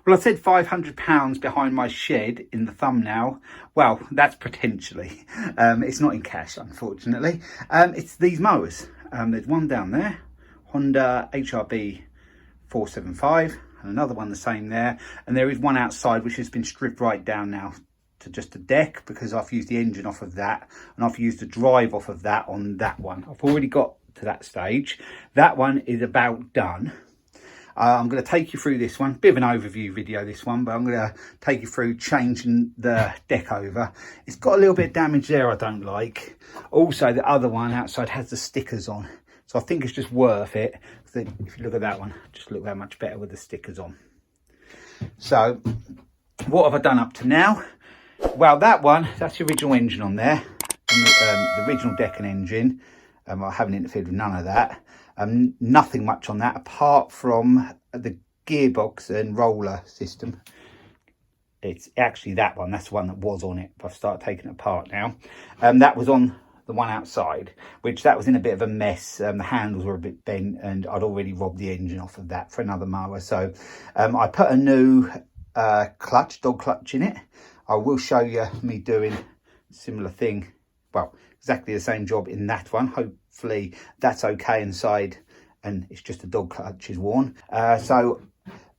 Well, I said £500 behind my shed in the thumbnail. Well, that's potentially. It's not in cash, unfortunately. It's these mowers. There's one down there, Honda HRB 475, and another one the same there. And there is one outside which has been stripped right down now to just a deck, because I've used the engine off of that, and I've used the drive off of that on that one. I've already got to that stage. That one is about done. I'm going to take you through this one, bit of an overview video this one, but I'm going to take you through changing the deck over. It's got a little bit of damage there I don't like. Also, the other one outside has the stickers on, so I think it's just worth it. If you look at that one, just look that much better with the stickers on. So what have I done up to now? Well, that one, that's the original engine on there, the original deck and engine. I haven't interfered with none of that. Nothing much on that apart from the gearbox and roller system. It's actually that one, that's the one that was on it. I've started taking it apart now. That was on the one outside, which that was in a bit of a mess. The handles were a bit bent, and I'd already robbed the engine off of that for another mower. So I put a new clutch, dog clutch in it. I will show you me doing a similar thing, well, exactly the same job in that one. Hopefully that's okay inside, and it's just a dog clutch is worn. So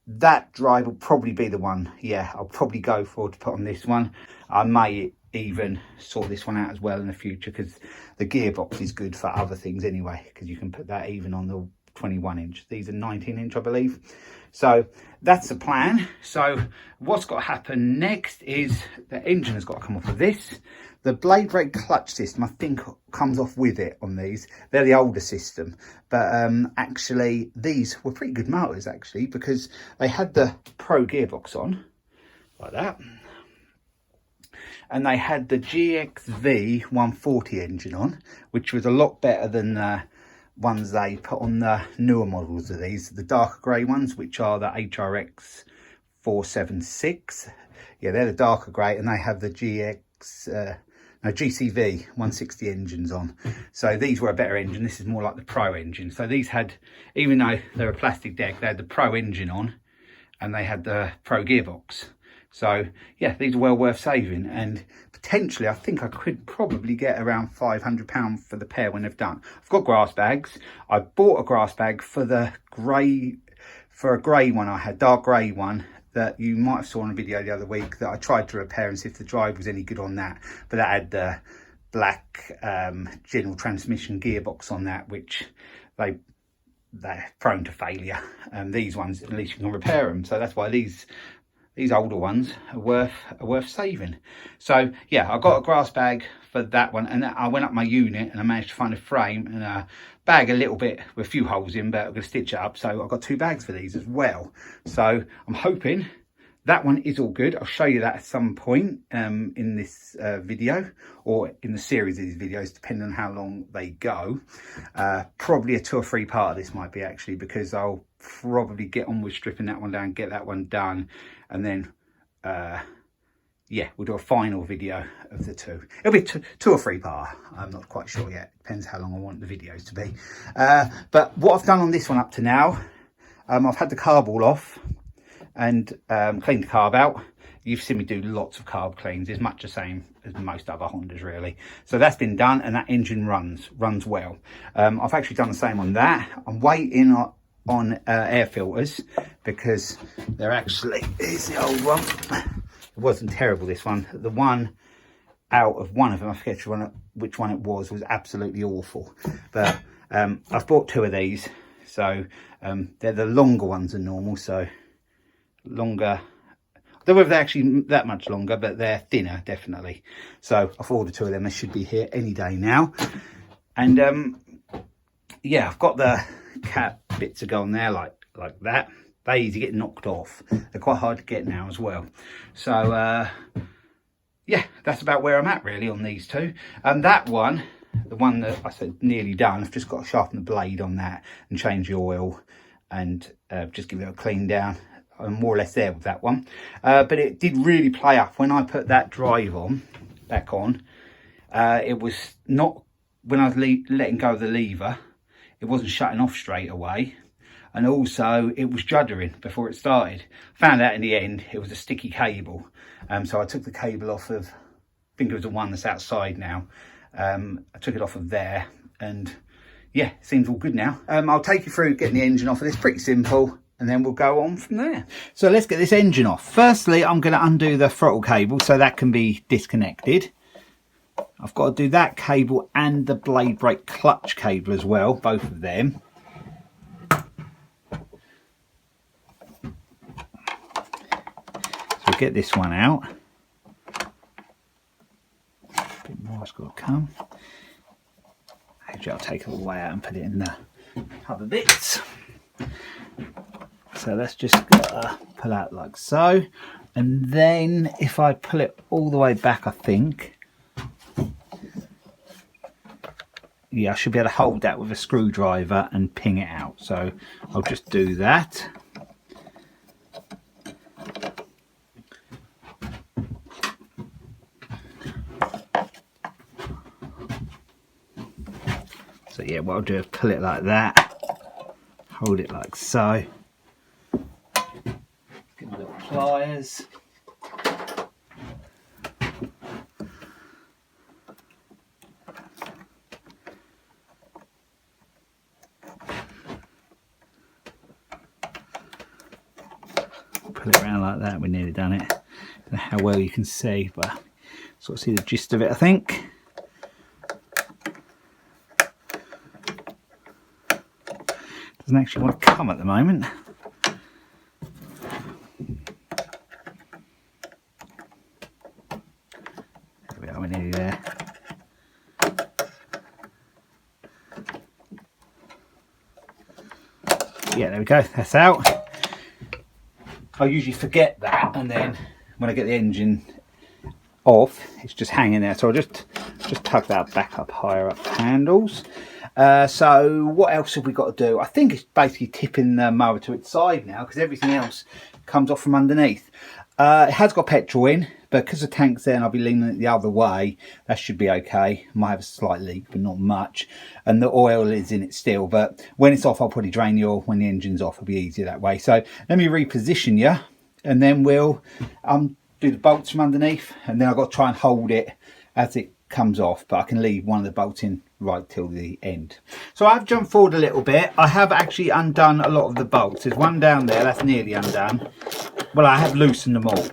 that drive will probably be the one, yeah, I'll probably go for to put on this one. I may even sort this one out as well in the future, because the gearbox is good for other things anyway, because you can put that even on the 21 inch. These are 19 inch, I believe. So that's the plan. So what's got to happen next is the engine has got to come off of this. The blade brake clutch system, I think, comes off with it on these. They're the older system, but actually these were pretty good motors actually, because they had the Pro gearbox on like that, and they had the GXV 140 engine on, which was a lot better than the ones they put on the newer models of these, the darker grey ones, which are the HRX 476. Yeah, they're the darker grey, and they have the GCV 160 engines on. So these were a better engine. This is more like the Pro engine. So these had, even though they're a plastic deck, they had the Pro engine on, and they had the Pro gearbox. So yeah, these are well worth saving, and potentially I think I could probably get around £500 for the pair when they've done. I've got grass bags. I bought a grass bag for the grey, for a grey one I had, dark grey one, that you might have saw in a video the other week that I tried to repair and see if the drive was any good on that. But that had the black general transmission gearbox on that, which they're prone to failure. These ones, at least you can repair them. So that's why these older ones are worth saving. So yeah, I got a grass bag for that one, and I went up my unit and I managed to find a frame and a bag a little bit with a few holes in, but I'm going to stitch it up. So I've got 2 bags for these as well. So I'm hoping that one is all good. I'll show you that at some point in this video, or in the series of these videos, depending on how long they go. Probably a 2 or 3 part of this might be actually, because I'll probably get on with stripping that one down, get that one done, and then yeah, we'll do a final video of the 2. It'll be 2 or 3 part. I'm not quite sure yet. Depends how long I want the videos to be. But what I've done on this one up to now, I've had the carb all off and cleaned the carb out. You've seen me do lots of carb cleans. It's much the same as most other Hondas really. So that's been done, and that engine runs well. I've actually done the same on that. I'm waiting on air filters, because they're actually, here's the old one. It wasn't terrible, this one. The one out of one of them, I forget which one it was absolutely awful. But I've bought 2 of these. So they're the longer ones than normal. So longer, I don't know if they're actually that much longer, but they're thinner, definitely. So I've ordered 2 of them. They should be here any day now. And yeah, I've got the cap bits to go on there like that. They easy get knocked off. They're quite hard to get now as well. So yeah, that's about where I'm at really on these 2. And that one, the one that I said nearly done, I've just got to sharpen the blade on that and change the oil and just give it a clean down. I'm more or less there with that one. But it did really play up when I put that drive on, back on. It was not, when I was letting go of the lever, it wasn't shutting off straight away. and also it was juddering before it started. Found out in the end it was a sticky cable, so I took the cable off of, I think it was the one that's outside now. I took it off of there, and yeah, it seems all good now. I'll take you through getting the engine off of this. Pretty simple, and then we'll go on from there. So let's get this engine off. Firstly, I'm going to undo the throttle cable so that can be disconnected. I've got to do that cable and the blade brake clutch cable as well, both of them. So get this one out. A bit more has got to come. Actually, I'll take it all the way out and put it in the other bits. So that's just got to pull out like so. And then if I pull it all the way back, I think, yeah, I should be able to hold that with a screwdriver and ping it out. So I'll just do that. So yeah, what I'll do is pull it like that, hold it like so. Get my little pliers. Pull it around like that. We've nearly done it. Don't know how well you can see, but sort of see the gist of it, I think. Doesn't actually want to come at the moment. There we are, we're nearly there. Yeah, there we go, that's out. I usually forget that, and then when I get the engine off, it's just hanging there. So I'll just tug that back up higher up the handles. So what else have we got to do? I think it's basically tipping the mower to its side now, because everything else comes off from underneath. It has got petrol in, but because the tank's there and I'll be leaning it the other way, that should be okay. Might have a slight leak, but not much. And the oil is in it still, but when it's off, I'll probably drain the oil. When the engine's off, it'll be easier that way. So let me reposition you, and then we'll do the bolts from underneath, and then I've got to try and hold it as it comes off, but I can leave one of the bolts in right till the end. So I've jumped forward a little bit. I have actually undone a lot of the bolts. There's one down there that's nearly undone. Well, I have loosened them all.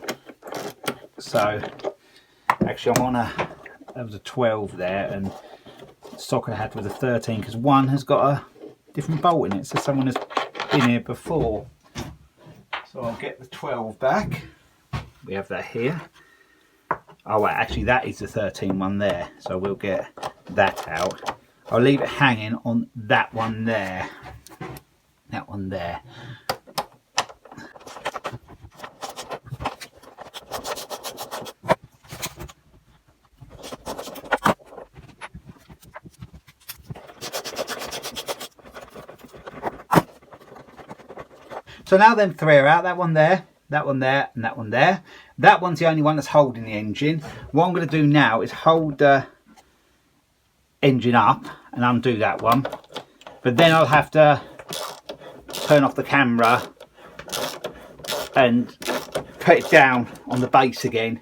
So actually I'm on there was a 12 there, and the socket I had was a 13, because one has got a different bolt in it, so someone has been here before. So I'll get the 12 back. We have that here. Oh wait, actually that is the 13 one there, so we'll get that out. I'll leave it hanging on that one there. That one there. So now them three are out, that one there, that one there, and that one there. That one's the only one that's holding the engine. What I'm going to do now is hold the engine up and undo that one. But then I'll have to turn off the camera and put it down on the base again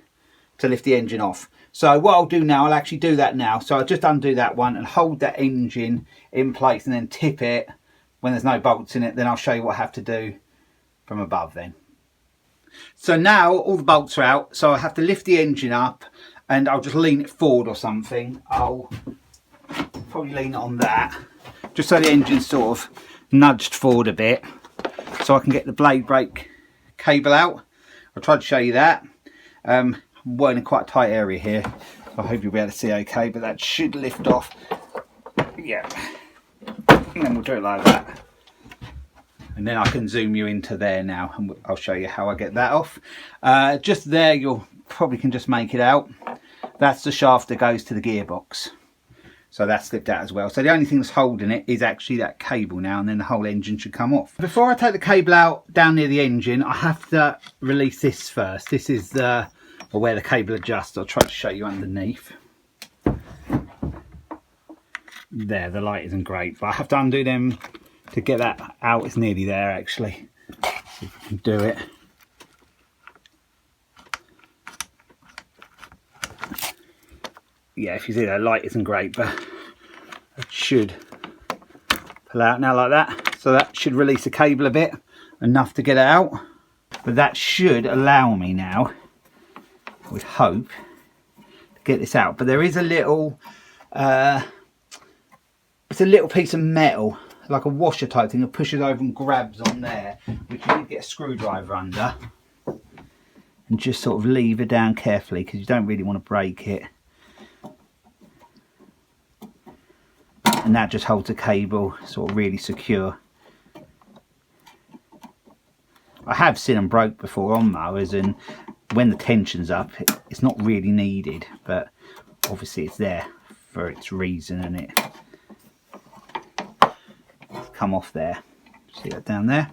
to lift the engine off. So what I'll do now, I'll actually do that now. So I'll just undo that one and hold that engine in place and then tip it when there's no bolts in it. Then I'll show you what I have to do from above then. So now all the bolts are out, so I have to lift the engine up, and I'll just lean it forward or something. I'll probably lean it on that, just so the engine's sort of nudged forward a bit, so I can get the blade brake cable out. I'll try to show you that. I'm working in quite a tight area here, so I hope you'll be able to see okay, but that should lift off. Yeah, and then we'll do it like that. And then I can zoom you into there now, and I'll show you how I get that off. Just there, you'll probably can just make it out. That's the shaft that goes to the gearbox. So that's slipped out as well. So the only thing that's holding it is actually that cable now, and then the whole engine should come off. Before I take the cable out down near the engine, I have to release this first. This is where the cable adjusts. I'll try to show you underneath. There, the light isn't great, but I have to undo them to get that out. It's nearly there actually. See if I can do it. Yeah, if you see that light isn't great, but it should pull out now like that. So that should release the cable a bit, enough to get it out. But that should allow me now, we hope, to get this out. But there is a little, it's a little piece of metal, like a washer type thing that pushes over and grabs on there, which you need to get a screwdriver under and just sort of lever down carefully, because you don't really want to break it. And that just holds the cable sort of really secure. I have seen them broke before on mowers, and when the tension's up, it's not really needed, but obviously it's there for its reason, and it's come off there. See that down there?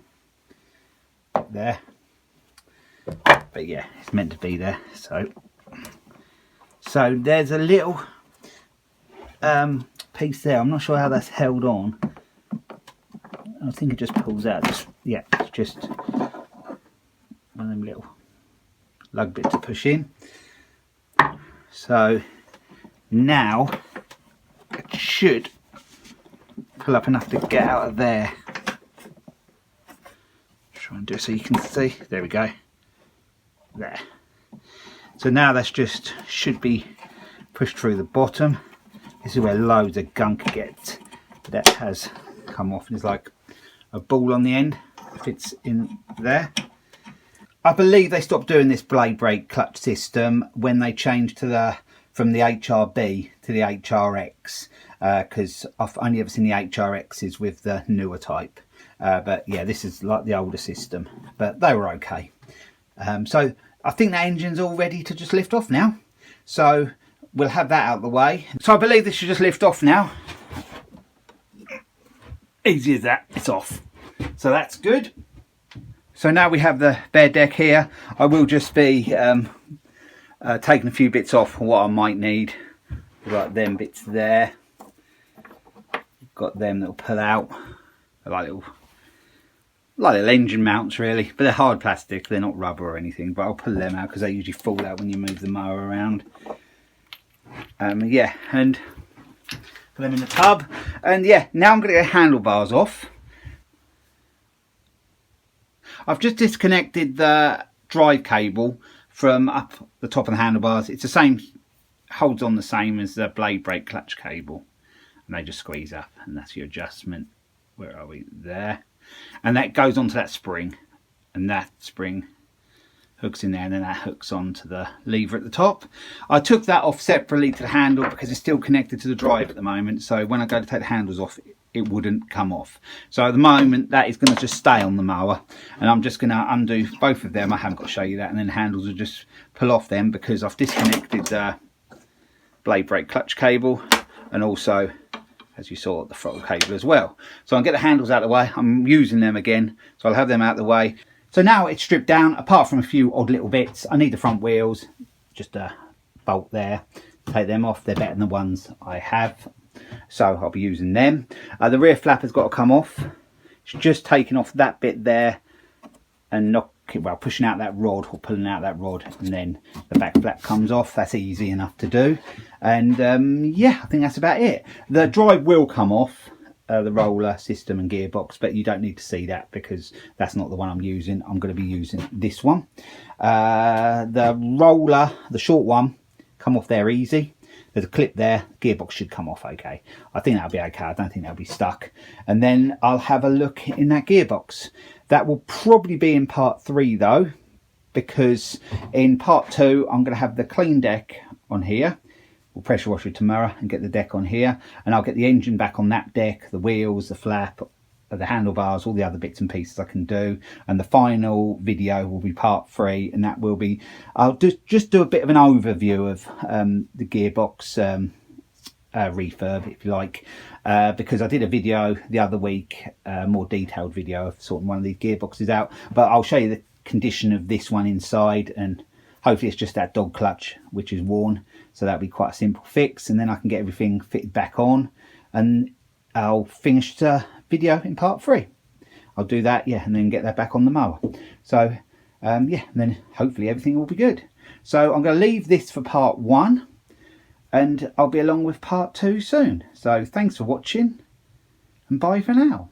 There. But yeah, it's meant to be there. So there's a little piece there. I'm not sure how that's held on. I think it just pulls out. Yeah, it's just one of them little lug bits to push in. So now it should pull up enough to get out of there. Try and do it so you can see. There we go. There. So now that's just should be pushed through the bottom. This is where loads of gunk gets, but that has come off, and it's like a ball on the end. Fits in there. I believe they stopped doing this blade brake clutch system when they changed to from the HRB to the HRX, because I've only ever seen the HRXs with the newer type. But yeah, this is like the older system, but they were okay. So I think that engine's all ready to just lift off now. So we'll have that out of the way. So I believe this should just lift off now. Easy as that, it's off. So that's good. So now we have the bare deck here. I will just be taking a few bits off what I might need. Like them bits there. Got them that'll pull out. They're like little engine mounts really, but they're hard plastic, they're not rubber or anything, but I'll pull them out because they usually fall out when you move the mower around. Yeah, and put them in the tub. And yeah, now I'm going to get handlebars off. I've just disconnected the drive cable from up the top of the handlebars. It's the same, holds on the same as the blade brake clutch cable, and they just squeeze up, and that's your adjustment. Where are we? There. And that goes onto that spring, and that spring hooks in there, and then that hooks onto the lever at the top. I took that off separately to the handle because it's still connected to the drive at the moment, so when I go to take the handles off, it wouldn't come off. So at the moment that is going to just stay on the mower, and I'm just going to undo both of them. I haven't got to show you that, and then the handles will just pull off them because I've disconnected the blade brake clutch cable, and also, as you saw, the throttle cable as well. So I'll get the handles out of the way. I'm using them again, so I'll have them out of the way. So now it's stripped down, apart from a few odd little bits. I need the front wheels, just a bolt there. Take them off, they're better than the ones I have. So I'll be using them. The rear flap has got to come off. It's just taking off that bit there and pushing out that rod, or pulling out that rod, and then the back flap comes off. That's easy enough to do. And yeah, I think that's about it. The drive will come off, the roller system and gearbox, but you don't need to see that because that's not the one I'm using. I'm going to be using this one. The roller, the short one, come off there easy. There's a clip there, gearbox should come off okay. I think that'll be okay, I don't think that'll be stuck. And then I'll have a look in that gearbox. That will probably be in part 3 though, because in part 2 I'm going to have the clean deck on here. We'll pressure wash it tomorrow and get the deck on here, and I'll get the engine back on that deck, the wheels, the flap, the handlebars, all the other bits and pieces I can do. And the final video will be part 3, and that will be, I'll just do a bit of an overview of the gearbox refurb, if you like, because I did a video the other week, a more detailed video of sorting one of these gearboxes out, but I'll show you the condition of this one inside, and hopefully it's just that dog clutch which is worn, so that'll be quite a simple fix, and then I can get everything fitted back on, and I'll finish the video in part 3. I'll do that, yeah, and then get that back on the mower. So yeah, and then hopefully everything will be good. So I'm going to leave this for part 1, and I'll be along with part 2 soon. So thanks for watching, and bye for now.